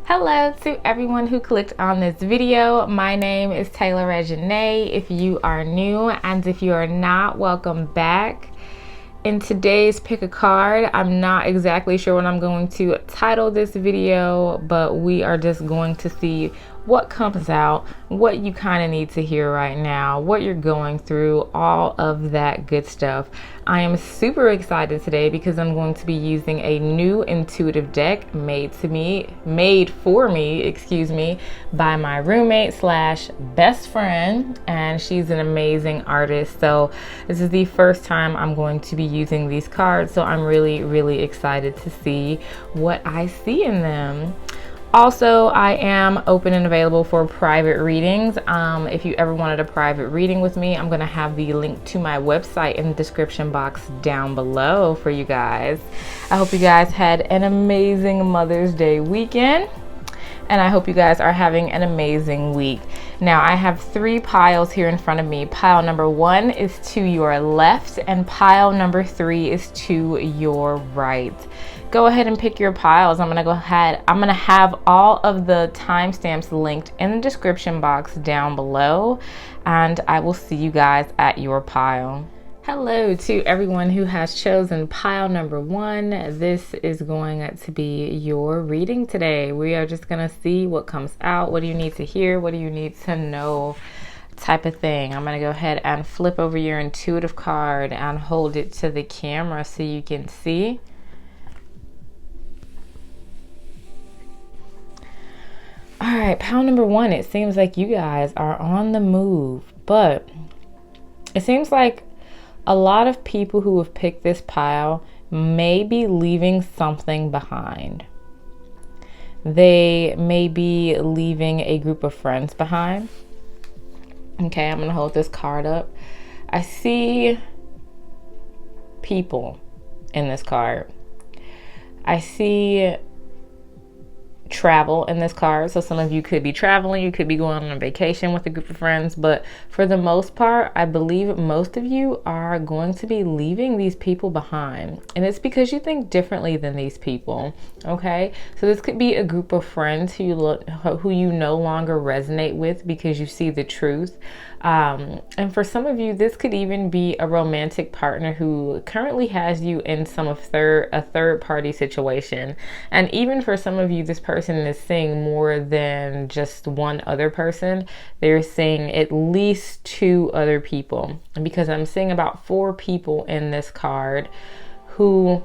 Hello to everyone who clicked on this video. My name is TayRB if you are new, and if you are not, welcome back. In today's pick a card, I'm not exactly sure what I'm going to title this video, but we are just going to see what comes out, what you kind of need to hear right now, what you're going through, all of that good stuff. I am super excited today because I'm going to be using a new intuitive deck made for me, by my roommate slash best friend, and she's an amazing artist. So this is the first time I'm going to be using these cards, so I'm really excited to see what I see in them. Also, I am open and available for private readings. If you ever wanted a private reading with me, I'm going to have the link to my website in the description box down below for you guys. I hope you guys had an amazing Mother's Day weekend, and I hope you guys are having an amazing week. Now, I have 3 piles here in front of me. Pile number 1 is to your left, and pile number 3 is to your right. Go ahead and pick your piles. I'm gonna have all of the timestamps linked in the description box down below, and I will see you guys at your pile. Hello to everyone who has chosen pile number 1. This is going to be your reading today. We are just gonna see what comes out. What do you need to hear? What do you need to know? Type of thing. I'm gonna go ahead and flip over your intuitive card and hold it to the camera so you can see. All right, pile number 1, it seems like you guys are on the move, but it seems like a lot of people who have picked this pile may be leaving something behind. They may be leaving a group of friends behind. Okay, I'm gonna hold this card up. I see people in this card. I see travel in this card, so some of you could be traveling, you could be going on a vacation with a group of friends, but for the most part, I believe most of you are going to be leaving these people behind, and it's because you think differently than these people. Okay, so this could be a group of friends who you no longer resonate with because you see the truth. And for some of you, this could even be a romantic partner who currently has you in a third party situation. And even for some of you, this person is seeing more than just one other person. They're seeing at least 2 other people, because I'm seeing about 4 people in this card who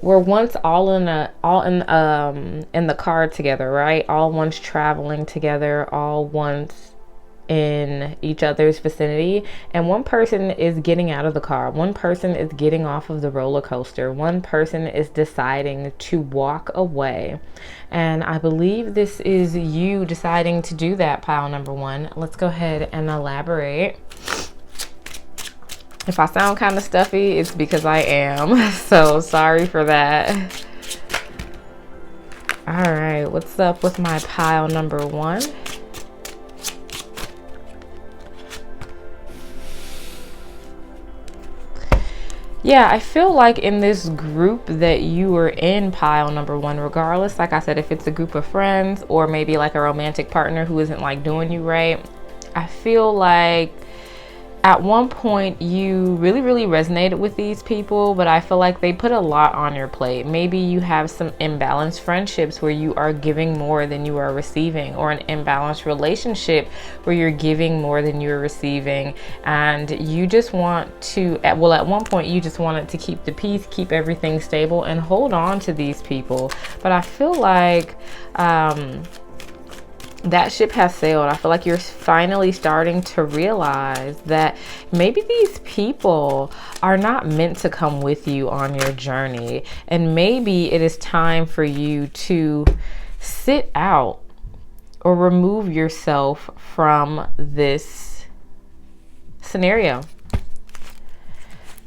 were once all in the car together, right? All once traveling together, all once in each other's vicinity, and one person is getting out of the car, one person is getting off of the roller coaster, one person is deciding to walk away, and I believe this is you deciding to do that, pile number 1. Let's go ahead and elaborate. If I sound kind of stuffy, it's because I am. So sorry for that. All right, what's up with my pile number 1? Yeah, I feel like in this group that you were in, pile number 1, regardless, like I said, if it's a group of friends or maybe like a romantic partner who isn't like doing you right, I feel like at one point you really resonated with these people, but I feel like they put a lot on your plate. Maybe you have some imbalanced friendships where you are giving more than you are receiving, or an imbalanced relationship where you're giving more than you're receiving, and you just want to, at one point you just wanted to keep the peace, keep everything stable, and hold on to these people. But I feel like that ship has sailed. I feel like you're finally starting to realize that maybe these people are not meant to come with you on your journey, and maybe it is time for you to sit out or remove yourself from this scenario.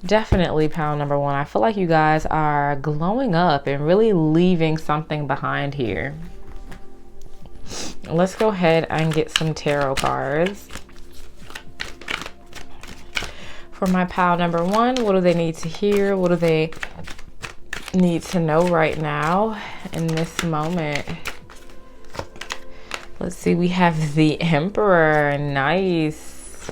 Definitely pile number 1. I feel like you guys are glowing up and really leaving something behind here. Let's go ahead and get some tarot cards. For my pile number 1, what do they need to hear? What do they need to know right now in this moment. Let's see, we have the Emperor, nice.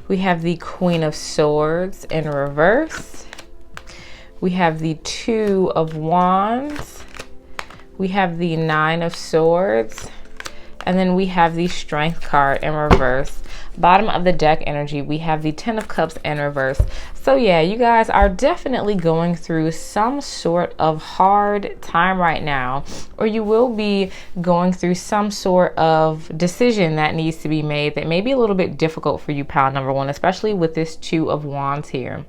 We have the Queen of Swords in reverse. We have the Two of Wands. We have the Nine of Swords. And then we have the Strength card in reverse. Bottom of the deck energy, we have the Ten of Cups in reverse. So yeah, you guys are definitely going through some sort of hard time right now, or you will be going through some sort of decision that needs to be made that may be a little bit difficult for you, pal number one, especially with this Two of Wands here.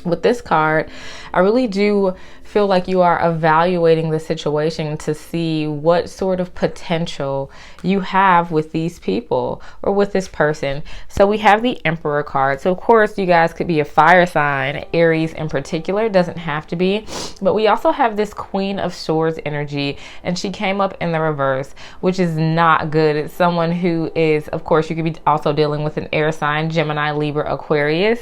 With this card, I really do feel like you are evaluating the situation to see what sort of potential you have with these people or with this person. So we have the Emperor card. So of course you guys could be a fire sign, Aries in particular, doesn't have to be. But we also have this Queen of Swords energy, and she came up in the reverse, which is not good. It's someone who is, of course, you could be also dealing with an air sign, Gemini, Libra, Aquarius.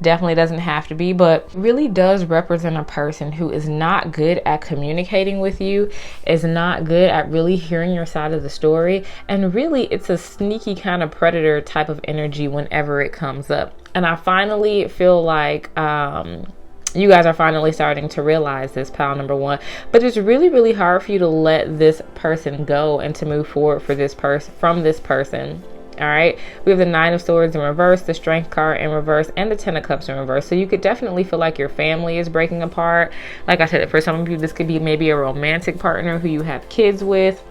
Definitely doesn't have to be, but really does represent a person who is not good at communicating with you, is not good at really hearing your side of the story, and really it's a sneaky kind of predator type of energy whenever it comes up. And I finally feel like you guys are finally starting to realize this, pal number one, but it's really, really hard for you to let this person go and to move forward for this person from this person. All right, we have the Nine of Swords in reverse, the Strength card in reverse, and the Ten of Cups in reverse. So you could definitely feel like your family is breaking apart. Like I said, for some of you, this could be maybe a romantic partner who you have kids with,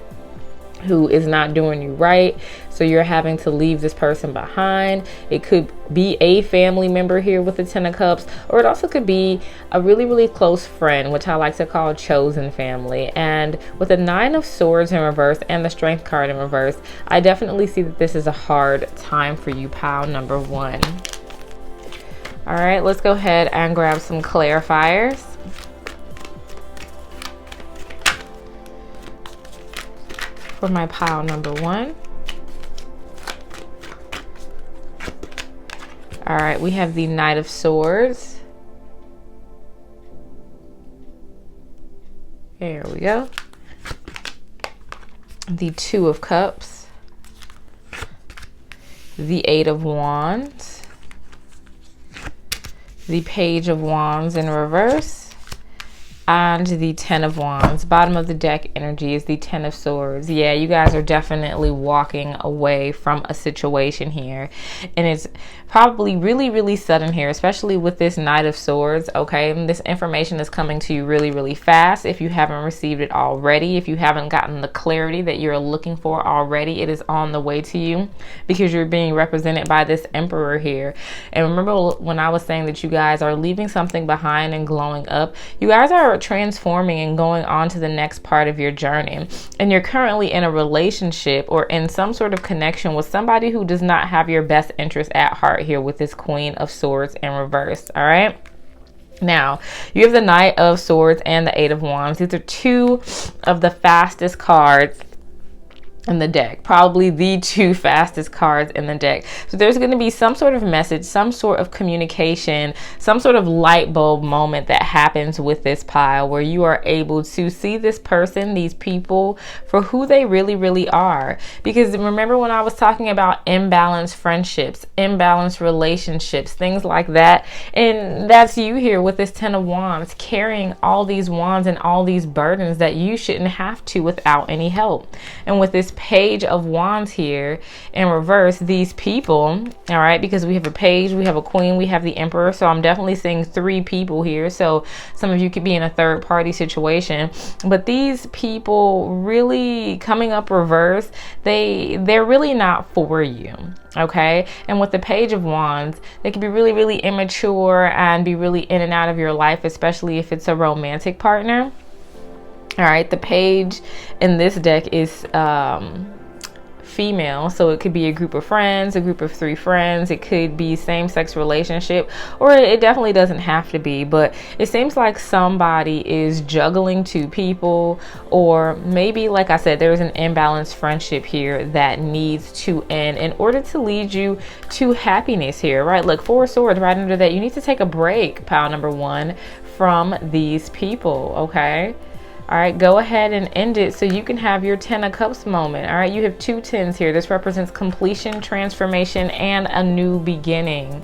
who is not doing you right, so you're having to leave this person behind. It could be a family member here with the Ten of Cups, or it also could be a really, really close friend, which I like to call chosen family. And with the Nine of Swords in reverse and the Strength card in reverse, I definitely see that this is a hard time for you, pal number one. All right, let's go ahead and grab some clarifiers. For my pile number one. All right, we have the Knight of Swords. There we go. The Two of Cups. The Eight of Wands. The Page of Wands in reverse. And the Ten of Wands. Bottom of the deck energy is the Ten of Swords. Yeah, you guys are definitely walking away from a situation here, and it's probably really, really sudden here, especially with this Knight of Swords. Okay, and this information is coming to you really, really fast. If you haven't received it already, if you haven't gotten the clarity that you're looking for already, it is on the way to you, because you're being represented by this Emperor here. And remember when I was saying that you guys are leaving something behind and glowing up, you guys are transforming and going on to the next part of your journey, and you're currently in a relationship or in some sort of connection with somebody who does not have your best interest at heart here with this Queen of Swords in reverse. All right, now you have the Knight of Swords and the Eight of Wands. These are two of the fastest cards in the deck, probably the two fastest cards in the deck. So there's going to be some sort of message, some sort of communication, some sort of light bulb moment that happens with this pile, where you are able to see this person, these people, for who they really, really are. Because remember when I was talking about imbalanced friendships, imbalanced relationships, things like that, and that's you here with this Ten of Wands, carrying all these wands and all these burdens that you shouldn't have to without any help. And with this Page of Wands here in reverse, these people, all right, because we have a page, we have a queen, we have the Emperor, so I'm definitely seeing three people here. So some of you could be in a third party situation, but these people really coming up reverse, they're really not for you. Okay, and with the Page of Wands, they can be really, really immature and be really in and out of your life, especially if it's a romantic partner. All right, the page in this deck is female, so it could be a group of friends, a group of three friends. It could be same-sex relationship, or it definitely doesn't have to be, but it seems like somebody is juggling two people, or maybe, like I said, there's an imbalanced friendship here that needs to end in order to lead you to happiness here, right? Look, Four of Swords right under that. You need to take a break, pile number one, from these people, okay? All right, go ahead and end it so you can have your 10 of Cups moment. All right, you have 2 10s here. This represents completion, transformation, and a new beginning.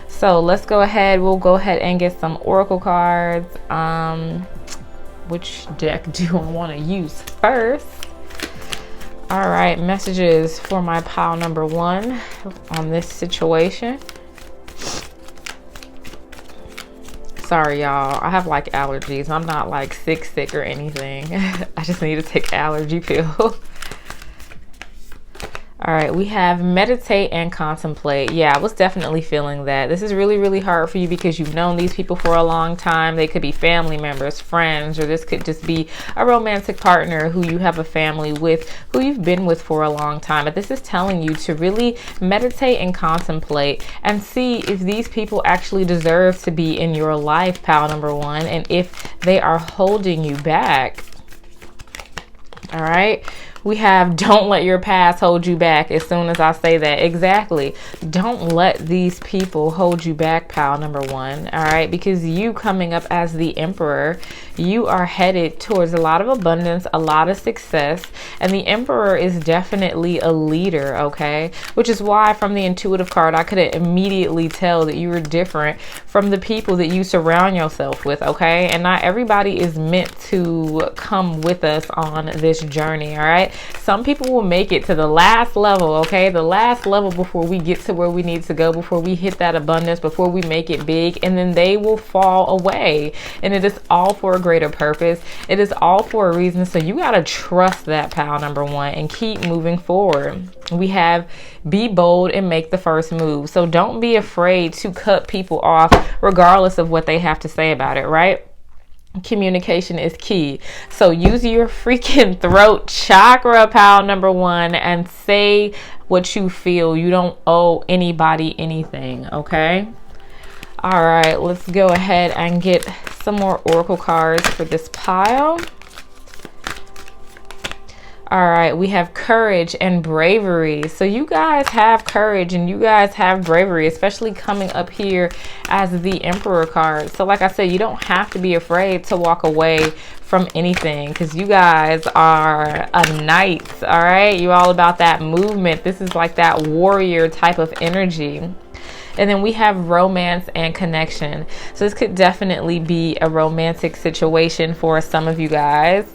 So let's go ahead. We'll go ahead and get some oracle cards. Which deck do I want to use first? All right, messages for my pile number 1 on this situation. Sorry, y'all. I have like allergies. I'm not like sick or anything. I just need to take an allergy pill. All right, we have meditate and contemplate. Yeah, I was definitely feeling that. This is really, really hard for you because you've known these people for a long time. They could be family members, friends, or this could just be a romantic partner who you have a family with, who you've been with for a long time. But this is telling you to really meditate and contemplate and see if these people actually deserve to be in your life, pile number 1, and if they are holding you back. All right. We have don't let your past hold you back. As soon as I say that, exactly. Don't let these people hold you back, pile number 1. All right, because you coming up as the Emperor, you are headed towards a lot of abundance, a lot of success, and the Emperor is definitely a leader, okay? Which is why from the intuitive card, I could immediately tell that you were different from the people that you surround yourself with, okay? And not everybody is meant to come with us on this journey, all right? Some people will make it to the last level, okay? The last level before we get to where we need to go, before we hit that abundance, before we make it big, and then they will fall away. And it is all for a greater purpose. It is all for a reason. So you got to trust that, pile number 1, and keep moving forward. We have be bold and make the first move. So don't be afraid to cut people off regardless of what they have to say about it, right? Communication is key. So use your freaking throat chakra, pile number 1, and say what you feel. You don't owe anybody anything, okay? All right, let's go ahead and get some more oracle cards for this pile. All right, we have courage and bravery. So you guys have courage and you guys have bravery, especially coming up here as the Emperor card. So like I said, you don't have to be afraid to walk away from anything because you guys are a knight, all right? You're all about that movement. This is like that warrior type of energy. And then we have romance and connection. So this could definitely be a romantic situation for some of you guys.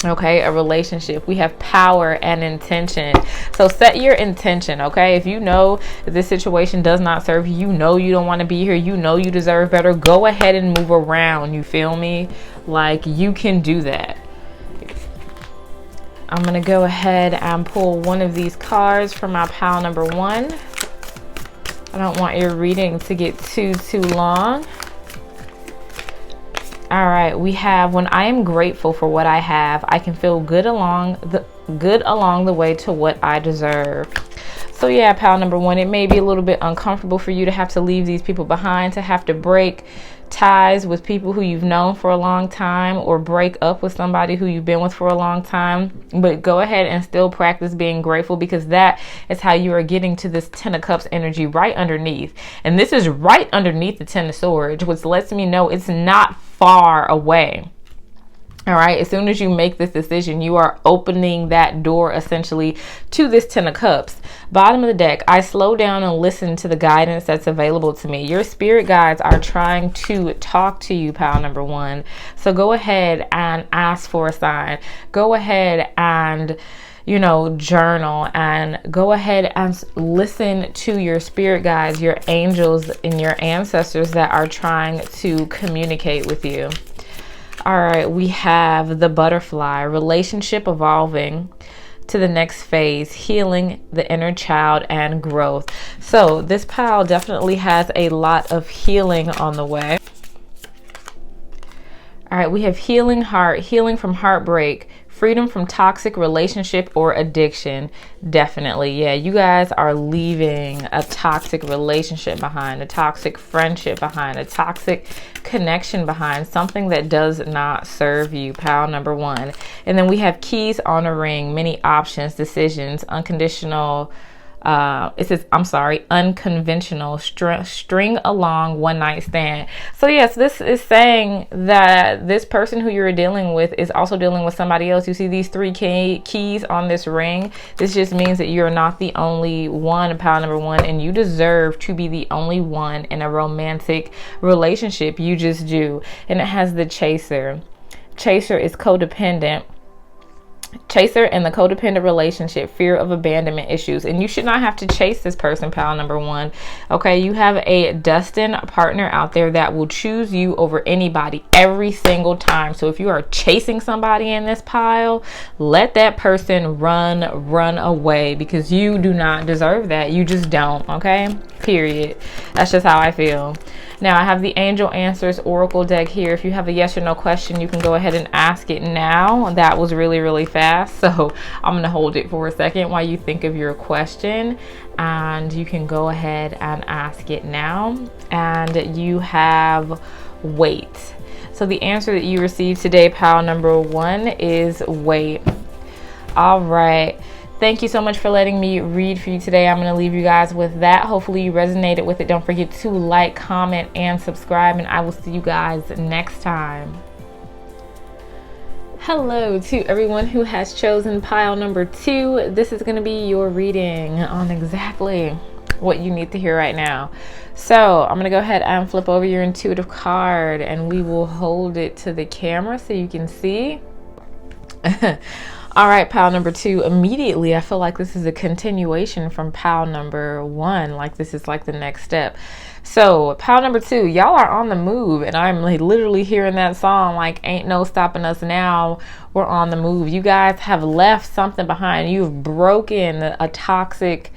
Okay, a relationship. We have power and intention. So set your intention, okay? If you know that this situation does not serve you, you know you don't want to be here, you know you deserve better, go ahead and move around. You feel me? Like, you can do that. I'm going to go ahead and pull one of these cards from my pile number 1. I don't want your reading to get too long. All right, we have when I am grateful for what I have, I can feel good along the way to what I deserve. So yeah, pile number 1, it may be a little bit uncomfortable for you to have to leave these people behind, to have to break ties with people who you've known for a long time, or break up with somebody who you've been with for a long time. But go ahead and still practice being grateful, because that is how you are getting to this 10 of Cups energy right underneath. And this is right underneath the 10 of Swords, which lets me know it's not far away. All right, as soon as you make this decision, you are opening that door essentially to this 10 of Cups. Bottom of the deck, I slow down and listen to the guidance that's available to me. Your spirit guides are trying to talk to you, pile number 1. So go ahead and ask for a sign. Go ahead and, you know, journal, and go ahead and listen to your spirit guides, your angels and your ancestors that are trying to communicate with you. All right, we have the butterfly, relationship evolving to the next phase, healing the inner child and growth. So this pile definitely has a lot of healing on the way. All right, we have healing heart, healing from heartbreak, freedom from toxic relationship or addiction. Definitely, yeah, you guys are leaving a toxic relationship behind, a toxic friendship behind, a toxic connection behind, something that does not serve you, pile number 1. And then we have keys on a ring, many options, decisions, unconditional it says, I'm sorry, unconventional string along one night stand. So yes, this is saying that this person who you're dealing with is also dealing with somebody else. You see these three keys on this ring. This just means that you're not the only one, pile number one, and you deserve to be the only one in a romantic relationship. You just do. And it has the chaser. Chaser is codependent. Chaser and the codependent relationship, fear of abandonment issues. And you should not have to chase this person, pile number one. Okay, you have a destined partner out there that will choose you over anybody every single time. So if you are chasing somebody in this pile, let that person run away, because you do not deserve that. You just don't. Okay, period. That's just how I feel. Now I have the Angel Answers Oracle deck here. If you have a yes or no question, you can go ahead and ask it now. That was really fast, so I'm gonna hold it for a second while you think of your question, and you can go ahead and ask it now. And you have wait. So the answer that you received today, pile number one, is wait. All right. Thank you so much for letting me read for you today. I'm going to leave you guys with that. Hopefully you resonated with it. Don't forget to like, comment, and subscribe, and I will see you guys next time. Hello to everyone who has chosen pile number two. This is going to be your reading on exactly what you need to hear right now. So I'm going to go ahead and flip over your intuitive card, and we will hold it to the camera so you can see. All right, pile number two, immediately I feel like this is a continuation from pile number one, like this is like the next step. So pile number two, y'all are on the move, and I'm like literally hearing that song like ain't no stopping us now. We're on the move. You guys have left something behind. You've broken a toxic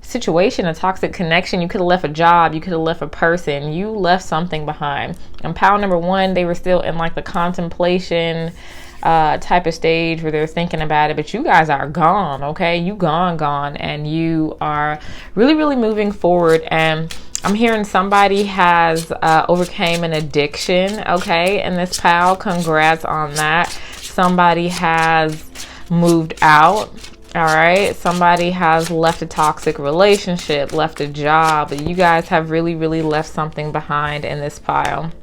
situation, a toxic connection. You could have left a job, you could have left a person, you left something behind. And pile number one, they were still in like the contemplation type of stage where they're thinking about it, but you guys are gone. Okay, you gone, and you are really moving forward. And I'm hearing somebody has overcame an addiction. Okay, in this pile, congrats on that. Somebody has moved out. All right, somebody has left a toxic relationship, left a job. You guys have really left something behind in this pile.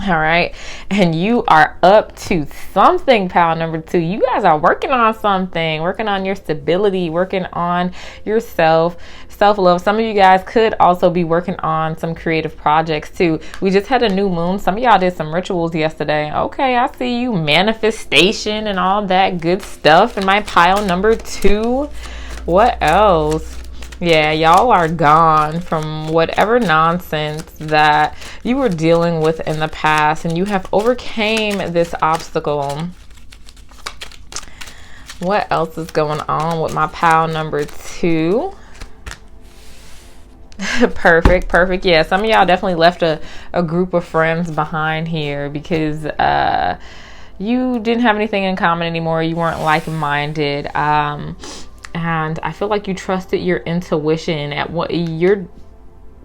All right, and you are up to something, pile number two. You guys are working on something, working on your stability, working on yourself, self-love. Some of you guys could also be working on some creative projects too. We just had a new moon. Some of y'all did some rituals yesterday. Okay, I see you. Manifestation and all that good stuff in my pile number two. What else? Yeah, y'all are gone from whatever nonsense that you were dealing with in the past, and you have overcame this obstacle. What else is going on with my pile number two? Perfect. Yeah, some of y'all definitely left a group of friends behind here because you didn't have anything in common anymore. You weren't like-minded. And I feel like you trusted your intuition at what your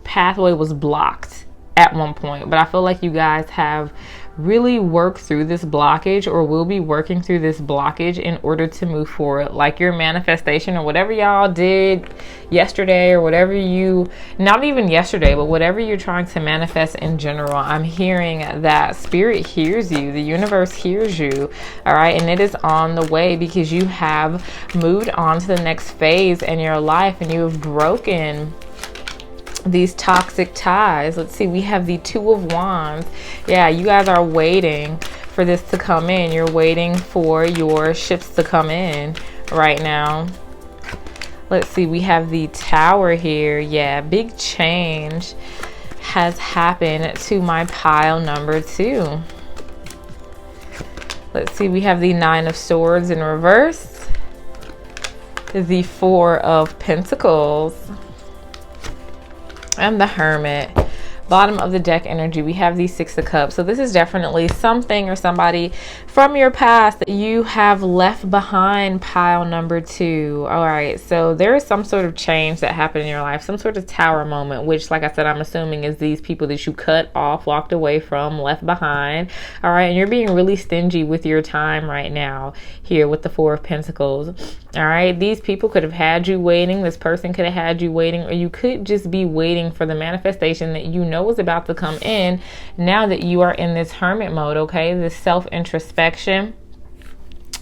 pathway was blocked at one point. But I feel like you guys have really worked through this blockage, or will be working through this blockage in order to move forward. Like your manifestation, or whatever y'all did yesterday, or whatever you, not even yesterday, but whatever you're trying to manifest in general. I'm hearing that spirit hears you, the universe hears you. All right, and it is on the way, because you have moved on to the next phase in your life, and you have broken these toxic ties. Let's see, we have the Two of Wands. Yeah, you guys are waiting for this to come in. You're waiting for your ships to come in right now. Let's see, we have the Tower here. Yeah, big change has happened to my pile number two. Let's see, we have the Nine of Swords in reverse, the Four of Pentacles, and the Hermit. Bottom of the deck energy, we have the Six of Cups. So this is definitely something or somebody from your past that you have left behind, pile number two. All right, so there is some sort of change that happened in your life, some sort of Tower moment, which, like I said, I'm assuming is these people that you cut off, walked away from, left behind. All right, and you're being really stingy with your time right now here with the Four of Pentacles. All right, these people could have had you waiting. This person could have had you waiting, or you could just be waiting for the manifestation that you know is about to come in now that you are in this hermit mode, okay? This self-introspection.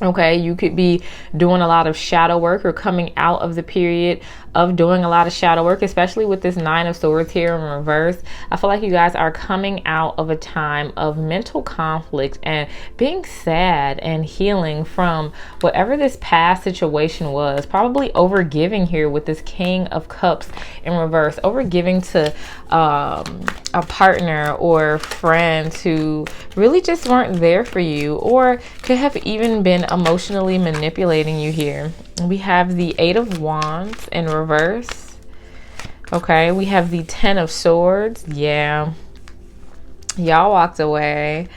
Okay, you could be doing a lot of shadow work or coming out of the period of doing a lot of shadow work, especially with this 9 of Swords here in reverse. I feel like you guys are coming out of a time of mental conflict and being sad and healing from whatever this past situation was. Probably overgiving here with this King of Cups in reverse. Overgiving to a partner or friends who really just weren't there for you, or could have even been emotionally manipulating you here. We have the 8 of Wands in reverse. Okay, we have the 10 of Swords. Yeah, y'all walked away.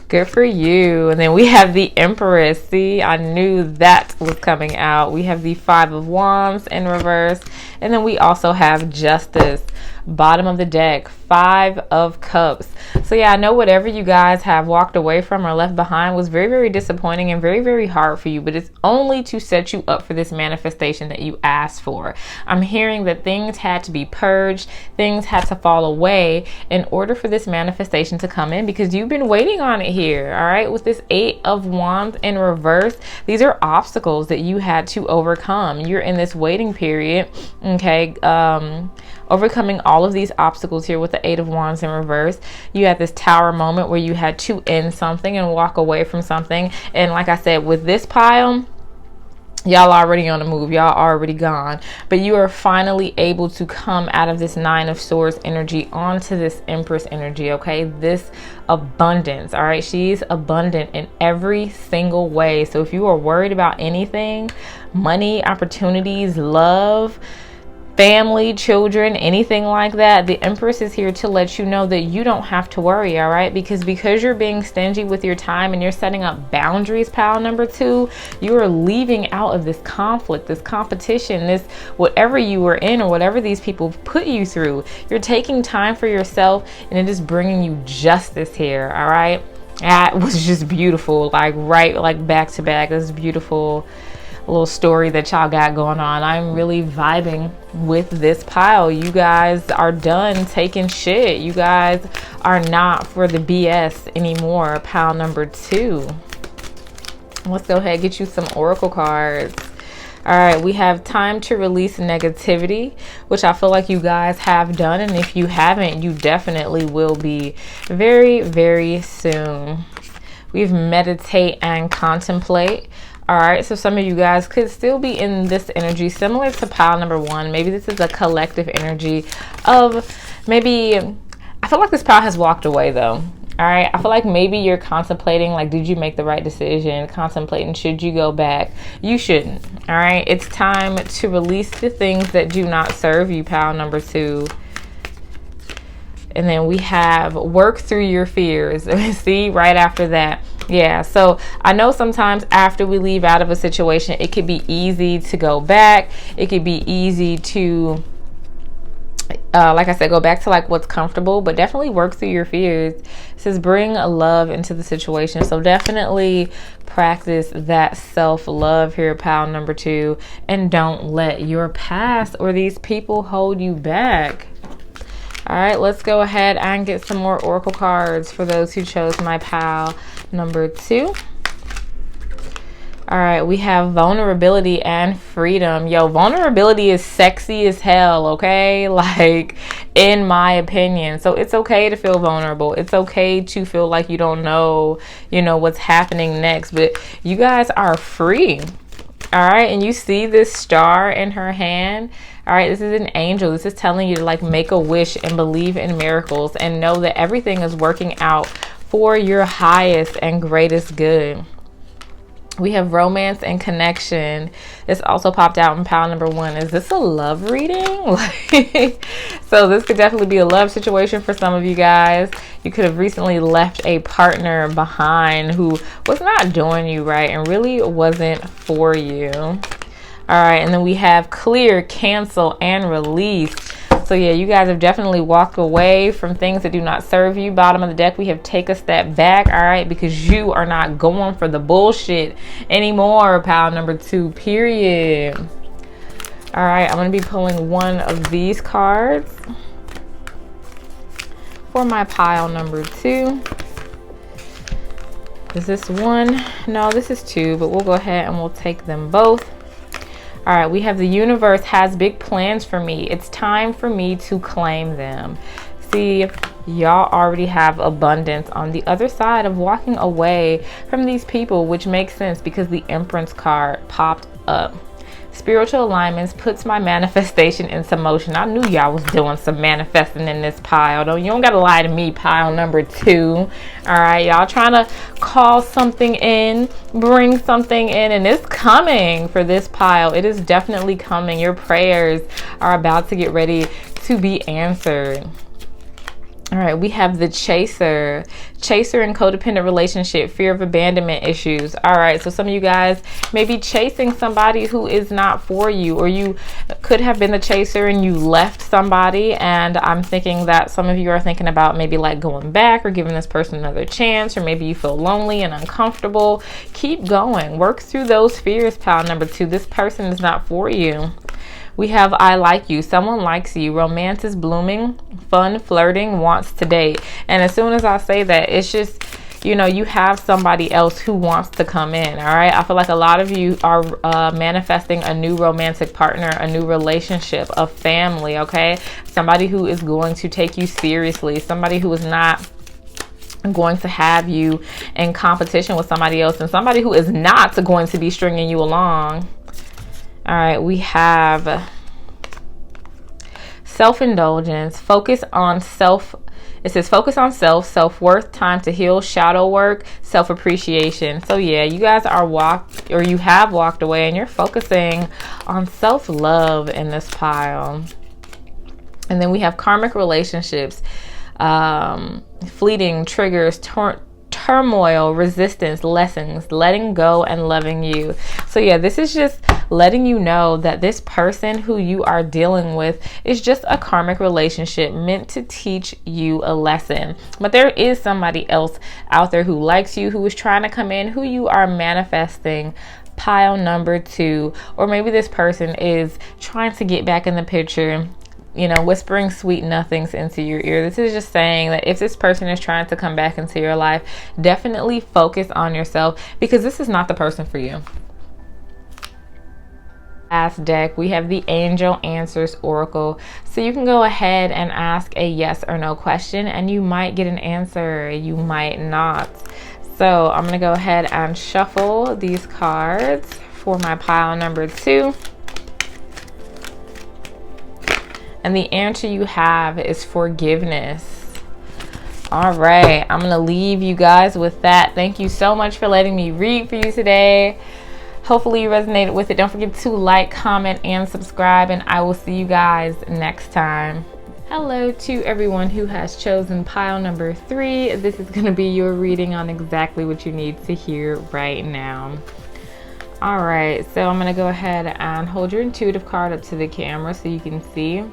Good for you. And then we have the Empress. See, I knew that was coming out. We have the 5 of Wands in reverse. And then we also have Justice. Bottom of the deck, 5 of Cups. So yeah, I know whatever you guys have walked away from or left behind was very, very disappointing and very, very hard for you, but it's only to set you up for this manifestation that you asked for. I'm hearing that things had to be purged, things had to fall away in order for this manifestation to come in, because you've been waiting on it here. All right, with this 8 of Wands in reverse, these are obstacles that you had to overcome. You're in this waiting period, okay, overcoming all of these obstacles here with the 8 of Wands in reverse. You had this Tower moment where you had to end something and walk away from something. And like I said, with this pile, y'all already on the move, y'all already gone, but you are finally able to come out of this 9 of Swords energy onto this Empress energy. Okay, this abundance. All right, she's abundant in every single way. So if you are worried about anything, money, opportunities, love, family, children, anything like that, the Empress is here to let you know that you don't have to worry. All right, because you're being stingy with your time and you're setting up boundaries, pile number 2, you are leaving out of this conflict, this competition, this whatever you were in or whatever these people put you through. You're taking time for yourself, and it is bringing you justice here. All right, that was just beautiful, like back to back. This is beautiful little story that y'all got going on. I'm really vibing with this pile. You guys are done taking shit. You guys are not for the BS anymore. Pile number 2. Let's go ahead and get you some oracle cards. All right, we have time to release negativity, which I feel like you guys have done, and if you haven't, you definitely will be very, very soon. We have meditate and contemplate. All right, so some of you guys could still be in this energy similar to pile number 1. Maybe this is a collective energy of maybe, I feel like this pile has walked away though. All right, I feel like maybe you're contemplating, like, did you make the right decision? Contemplating, should you go back? You shouldn't. All right, it's time to release the things that do not serve you, pile number 2. And then we have work through your fears. See, right after that. Yeah, so I know sometimes after we leave out of a situation, it could be easy to go back. It could be easy to, like I said, go back to like what's comfortable, but definitely work through your fears. It says bring love into the situation. So definitely practice that self-love here, pile number 2, and don't let your past or these people hold you back. All right, let's go ahead and get some more oracle cards for those who chose my pile number 2. All right, we have vulnerability and freedom. Yo, vulnerability is sexy as hell, okay? Like, in my opinion. So it's okay to feel vulnerable. It's okay to feel like you don't know, what's happening next, but you guys are free. All right, and you see this star in her hand. All right, this is an angel. This is telling you to like make a wish and believe in miracles and know that everything is working out for your highest and greatest good. We have romance and connection. This also popped out in pile number 1. Is this a love reading? So this could definitely be a love situation for some of you guys. You could have recently left a partner behind who was not doing you right and really wasn't for you. All right, and then we have clear, cancel, and release. So yeah, you guys have definitely walked away from things that do not serve you. Bottom of the deck, we have take a step back, all right, because you are not going for the bullshit anymore, pile number 2, period. All right, I'm going to be pulling one of these cards for my pile number 2. Is this 1? No, this is 2, but we'll go ahead and we'll take them both. All right, we have the universe has big plans for me. It's time for me to claim them. See, y'all already have abundance on the other side of walking away from these people, which makes sense because the Empress card popped up. Spiritual alignments puts my manifestation into motion. I knew y'all was doing some manifesting in this pile. You don't gotta lie to me, pile number 2. All right, y'all trying to call something in, bring something in, and it's coming for this pile. It is definitely coming. Your prayers are about to get ready to be answered. All right, we have the chaser in codependent relationship, fear of abandonment issues. All right, so some of you guys may be chasing somebody who is not for you, or you could have been the chaser and you left somebody. And I'm thinking that some of you are thinking about maybe like going back or giving this person another chance, or maybe you feel lonely and uncomfortable. Keep going, work through those fears, pile number 2. This person is not for you. We have I like you. Someone likes you. Romance is blooming. Fun, flirting, wants to date. And as soon as I say that, it's just, you know, you have somebody else who wants to come in. All right. I feel like a lot of you are manifesting a new romantic partner, a new relationship, a family. Okay. Somebody who is going to take you seriously. Somebody who is not going to have you in competition with somebody else, and somebody who is not going to be stringing you along. All right, we have self-indulgence, focus on self. It says focus on self-worth, time to heal, shadow work, self-appreciation. So yeah, you guys are you have walked away, and you're focusing on self-love in this pile. And then we have karmic relationships, fleeting triggers, turmoil, resistance, lessons, letting go, and loving you. So yeah, this is just letting you know that this person who you are dealing with is just a karmic relationship meant to teach you a lesson. But there is somebody else out there who likes you, who is trying to come in, who you are manifesting, pile number 2. Or maybe this person is trying to get back in the picture, you know, whispering sweet nothings into your ear. This is just saying that if this person is trying to come back into your life, definitely focus on yourself, because this is not the person for you. Last deck, we have the Angel Answers Oracle. So you can go ahead and ask a yes or no question, and you might get an answer, you might not. So I'm going to go ahead and shuffle these cards for my pile number 2. And the answer you have is forgiveness. All right, I'm going to leave you guys with that. Thank you so much for letting me read for you today. Hopefully you resonated with it. Don't forget to like, comment, and subscribe, and I will see you guys next time. Hello to everyone who has chosen pile number 3. This is going to be your reading on exactly what you need to hear right now. All right, so I'm going to go ahead and hold your intuitive card up to the camera so you can see.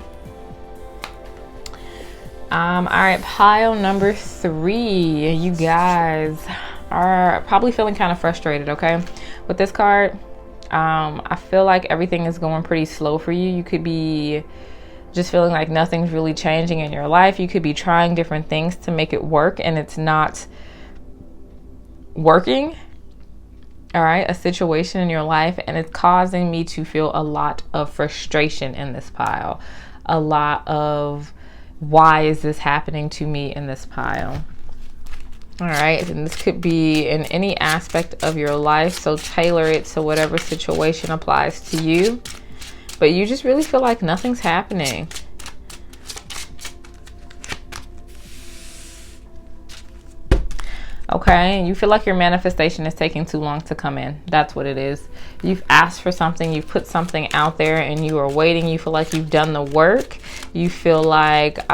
All right, pile number 3. You guys are probably feeling kind of frustrated, okay? With this card, I feel like everything is going pretty slow for you. You could be just feeling like nothing's really changing in your life. You could be trying different things to make it work, and it's not working. All right, a situation in your life, and it's causing me to feel a lot of frustration in this pile. A lot of, why is this happening to me in this pile? All right, and this could be in any aspect of your life, so tailor it to whatever situation applies to you. But you just really feel like nothing's happening. Okay, and you feel like your manifestation is taking too long to come in. That's what it is. You've asked for something, you've put something out there, and you are waiting. You feel like you've done the work. You feel like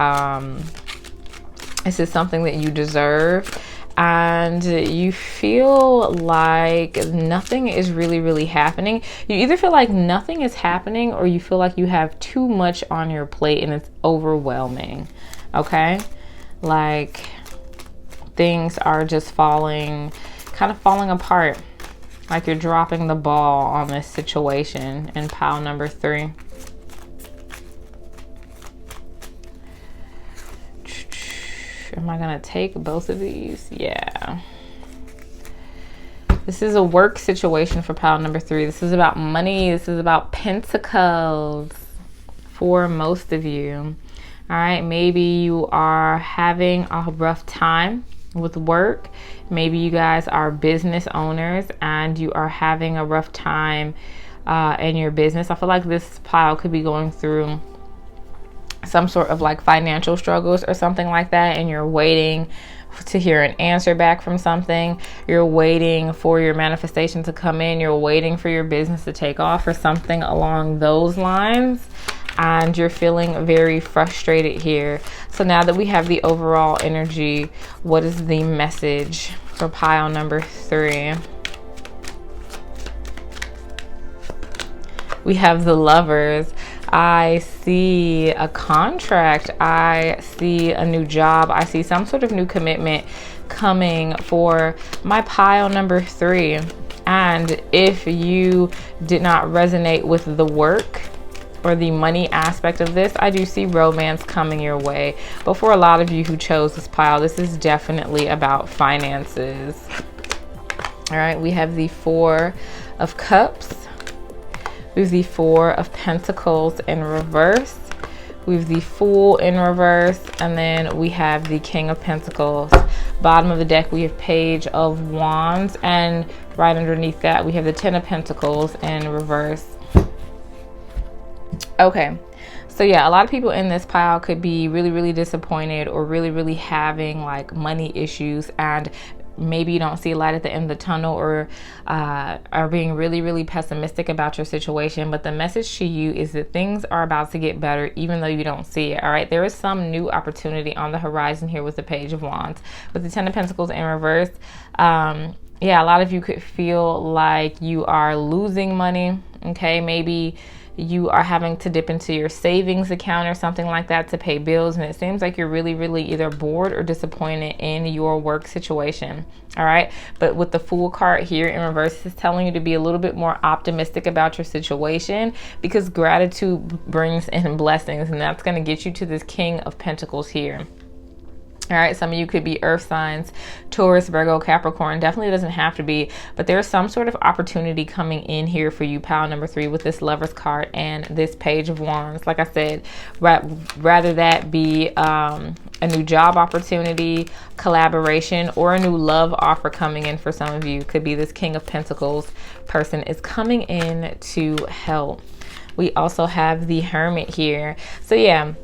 this is something that you deserve, and you feel like nothing is really happening. You either feel like nothing is happening, or you feel like you have too much on your plate and it's overwhelming. Okay, like things are just kind of falling apart, like you're dropping the ball on this situation in pile number 3. Am I gonna take both of these? Yeah. This is a work situation for pile number 3. This is about money. This is about pentacles for most of you. All right, maybe you are having a rough time with work. Maybe you guys are business owners and you are having a rough time in your business. I feel like this pile could be going through some sort of like financial struggles or something like that, and you're waiting to hear an answer back from something. You're waiting for your manifestation to come in. You're waiting for your business to take off or something along those lines, and you're feeling very frustrated here. So now that we have the overall energy, what is the message for pile number 3? We have the Lovers. I see a contract. I see a new job. I see some sort of new commitment coming for my pile number 3. And if you did not resonate with the work or the money aspect of this, I do see romance coming your way. But for a lot of you who chose this pile, this is definitely about finances. All right, we have the 4 of Cups. We have the 4 of Pentacles in reverse. We have the Fool in reverse. And then we have the King of Pentacles. Bottom of the deck, we have Page of Wands. And right underneath that, we have the 10 of Pentacles in reverse. Okay. So yeah, a lot of people in this pile could be really disappointed or really having like money issues, and maybe you don't see a light at the end of the tunnel, or are being really pessimistic about your situation. But the message to you is that things are about to get better even though you don't see it. All right, there is some new opportunity on the horizon here with the Page of Wands. With the 10 of Pentacles in reverse, yeah, a lot of you could feel like you are losing money. Okay, maybe you are having to dip into your savings account or something like that to pay bills, and it seems like you're really either bored or disappointed in your work situation. All right, but with the Fool card here in reverse, is telling you to be a little bit more optimistic about your situation, because gratitude brings in blessings, and that's going to get you to this King of Pentacles here. All right, some of you could be earth signs, Taurus, Virgo, Capricorn. Definitely doesn't have to be, but there's some sort of opportunity coming in here for you, pile number 3, with this Lovers card and this Page of Wands. Like I said, rather that be a new job opportunity, collaboration, or a new love offer coming in for some of you. Could be this King of Pentacles person is coming in to help. We also have the Hermit here. So yeah,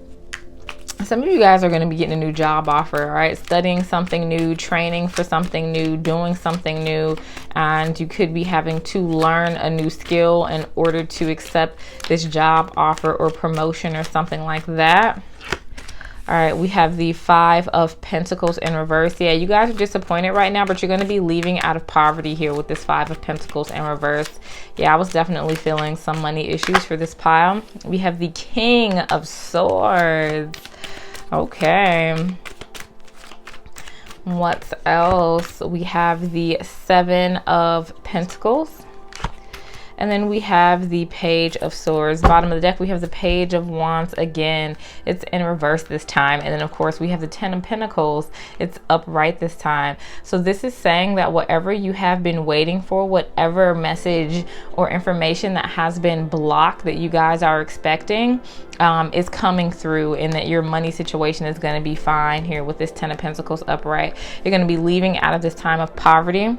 some of you guys are going to be getting a new job offer, all right? Studying something new, training for something new, doing something new, and you could be having to learn a new skill in order to accept this job offer or promotion or something like that. All right, we have the 5 of Pentacles in reverse. Yeah, you guys are disappointed right now, but you're going to be leaving out of poverty here with this 5 of Pentacles in reverse. Yeah, I was definitely feeling some money issues for this pile. We have the King of Swords. Okay. What else? We have the 7 of Pentacles. And then we have the Page of Swords. Bottom of the deck, we have the Page of Wands again. It's in reverse this time. And then, of course, we have the 10 of Pentacles. It's upright this time. So this is saying that whatever you have been waiting for, whatever message or information that has been blocked that you guys are expecting, is coming through, and that your money situation is going to be fine here with this 10 of Pentacles upright. You're going to be leaving out of this time of poverty.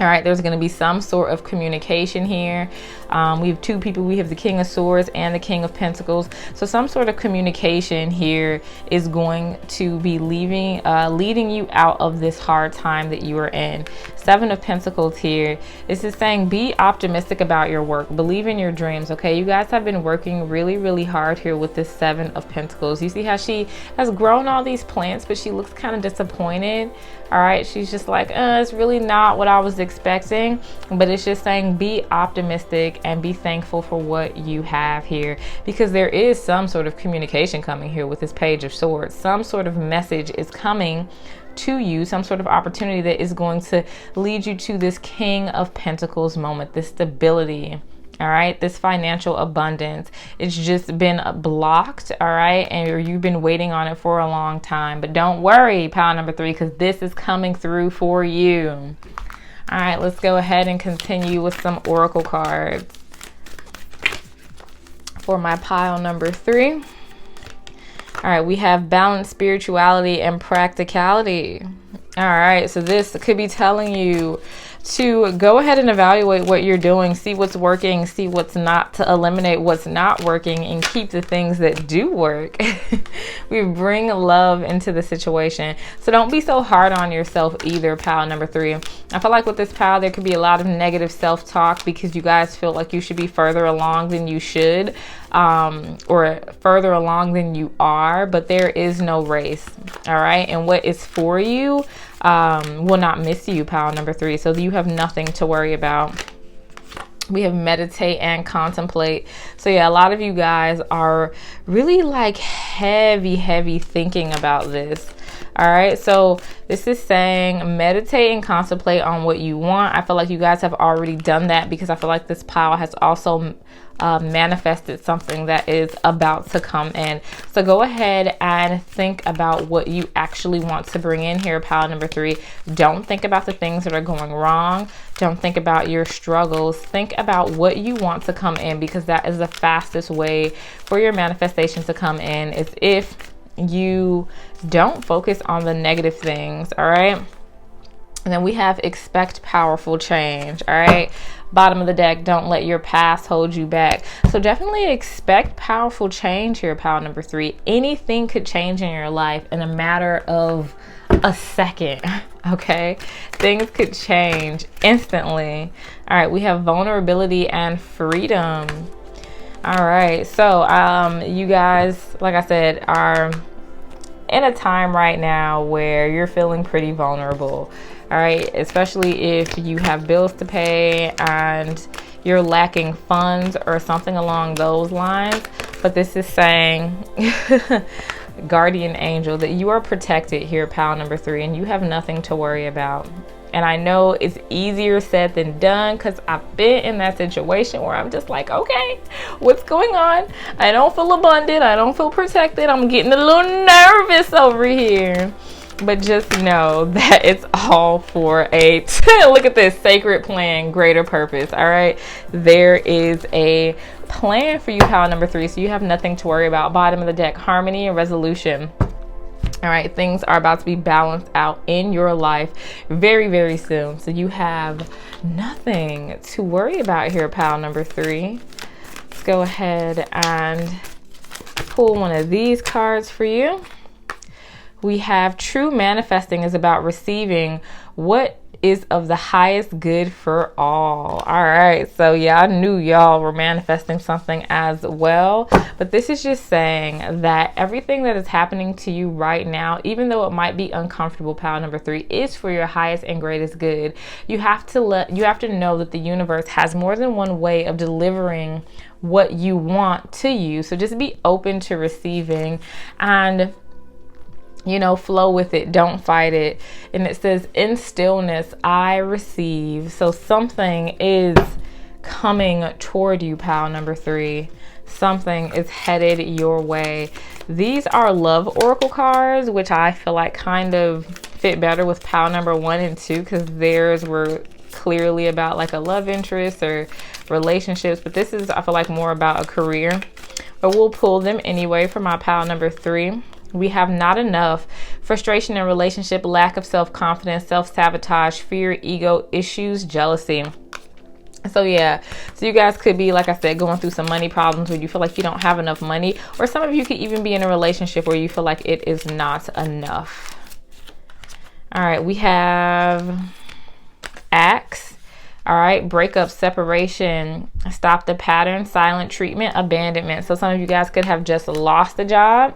All right, there's going to be some sort of communication here. We have 2 people. We have the King of Swords and the King of Pentacles. So some sort of communication here is going to be leading you out of this hard time that you are in. Seven of Pentacles here. This is saying be optimistic about your work. Believe in your dreams, okay? You guys have been working really, really hard here with this Seven of Pentacles. You see how she has grown all these plants, but she looks kind of disappointed. All right, she's just like, it's really not what I was expecting. But it's just saying be optimistic and be thankful for what you have here, because there is some sort of communication coming here with this Page of Swords. Some sort of message is coming to you, some sort of opportunity that is going to lead you to this King of Pentacles moment, this stability. All right, this financial abundance. It's just been blocked, all right, and you've been waiting on it for a long time. But don't worry, pile number 3, because this is coming through for you. All right, let's go ahead and continue with some oracle cards for my pile number 3. All right, we have balance, spirituality, and practicality. All right, so this could be telling you to go ahead and evaluate what you're doing, see what's working, see what's not, to eliminate what's not working and keep the things that do work. We bring love into the situation. So don't be so hard on yourself either, pile number 3. I feel like with this pile, there could be a lot of negative self-talk because you guys feel like you should be further along than you should, or further along than you are, but there is no race. All right, and what is for you will not miss you, pile number 3. So you have nothing to worry about. We have meditate and contemplate. So yeah, a lot of you guys are really like heavy thinking about this. All right, so this is saying meditate and contemplate on what you want. I feel like you guys have already done that, because I feel like this pile has also manifested something that is about to come in. So go ahead and think about what you actually want to bring in here, pile number 3. Don't think about the things that are going wrong. Don't think about your struggles. Think about what you want to come in, because that is the fastest way for your manifestation to come in, is if you don't focus on the negative things. All right, and then we have expect powerful change. All right, bottom of the deck, don't let your past hold you back. So definitely expect powerful change here, pile number 3. Anything could change in your life in a matter of a second. Okay, things could change instantly. All right, we have vulnerability and freedom. All right, so you guys, like I said, are in a time right now where you're feeling pretty vulnerable. All right, especially if you have bills to pay and you're lacking funds or something along those lines. But this is saying guardian angel, that you are protected here, pile number 3, and you have nothing to worry about. And I know it's easier said than done, because I've been in that situation where I'm just like, okay, what's going on? I don't feel abundant. I don't feel protected. I'm getting a little nervous over here. But just know that it's all for a, look at this, sacred plan, greater purpose. All right, there is a plan for you, pile number 3. So you have nothing to worry about. Bottom of the deck, harmony and resolution. All right, things are about to be balanced out in your life very soon. So you have nothing to worry about here, pile number 3. Let's go ahead and pull one of these cards for you. We have true manifesting is about receiving what is of the highest good for all. All right, so yeah, I knew y'all were manifesting something as well, but this is just saying that everything that is happening to you right now, even though it might be uncomfortable, pile number 3, is for your highest and greatest good. You have to know that the universe has more than one way of delivering what you want to you. So just be open to receiving and, you know, flow with it. Don't fight it. And it says, in stillness, I receive. So something is coming toward you, pile number 3. Something is headed your way. These are love oracle cards, which I feel like kind of fit better with pile number 1 and 2, because theirs were clearly about like a love interest or relationships. But this is, I feel like, more about a career. But we'll pull them anyway for my pile number 3. We have not enough, frustration in relationship, lack of self-confidence, self-sabotage, fear, ego issues, jealousy. So yeah, so you guys could be, like I said, going through some money problems where you feel like you don't have enough money, or some of you could even be in a relationship where you feel like it is not enough. All right, we have acts. All right, breakup, separation, stop the pattern, silent treatment, abandonment. So some of you guys could have just lost a job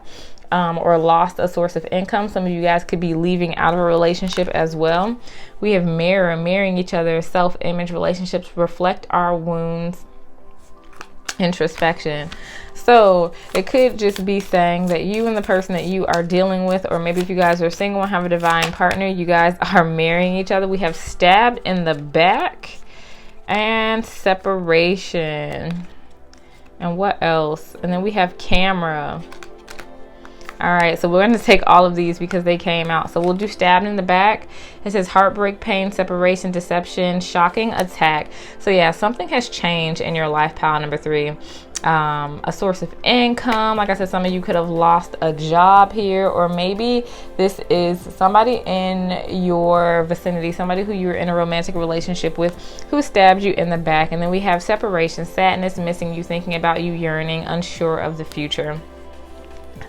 or lost a source of income. Some of you guys could be leaving out of a relationship as well. We have mirror, mirroring each other, self-image. Relationships reflect our wounds, introspection. So it could just be saying that you and the person that you are dealing with, or maybe if you guys are single and have a divine partner, you guys are marrying each other. We have stabbed in the back and separation. And what else? And then we have camera. All right, so we're going to take all of these because they came out. So we'll do stabbed in the back. It says heartbreak, pain, separation, deception, shocking, attack. So yeah, something has changed in your life, pile number 3. A source of income. Like I said, some of you could have lost a job here, or maybe this is somebody in your vicinity, somebody who you're in a romantic relationship with who stabbed you in the back. And then we have separation, sadness, missing you, thinking about you, yearning, unsure of the future.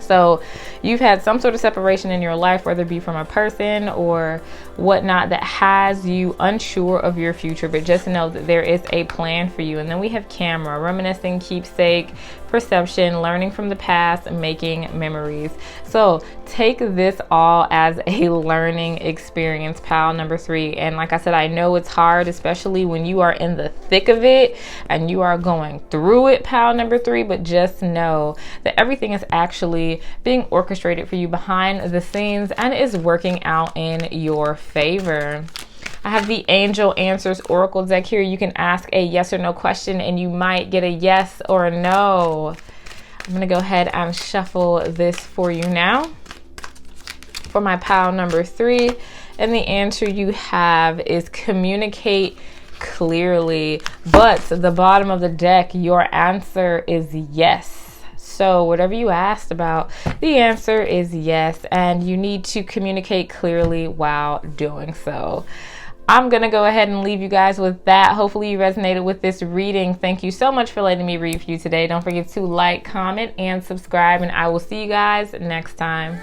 So you've had some sort of separation in your life, whether it be from a person or whatnot, that has you unsure of your future, but just know that there is a plan for you. And then we have camera, reminiscing, keepsake, perception, learning from the past, making memories. So take this all as a learning experience, pile number 3. And like I said, I know it's hard, especially when you are in the thick of it and you are going through it, pile number 3, but just know that everything is actually being orchestrated for you behind the scenes and is working out in your favor. I have the Angel Answers Oracle deck here. You can ask a yes or no question and you might get a yes or a no. I'm going to go ahead and shuffle this for you now for my pile number 3. And the answer you have is communicate clearly. But the bottom of the deck, your answer is yes. So whatever you asked about, the answer is yes, and you need to communicate clearly while doing so. I'm going to go ahead and leave you guys with that. Hopefully you resonated with this reading. Thank you so much for letting me read for you today. Don't forget to like, comment, and subscribe, and I will see you guys next time.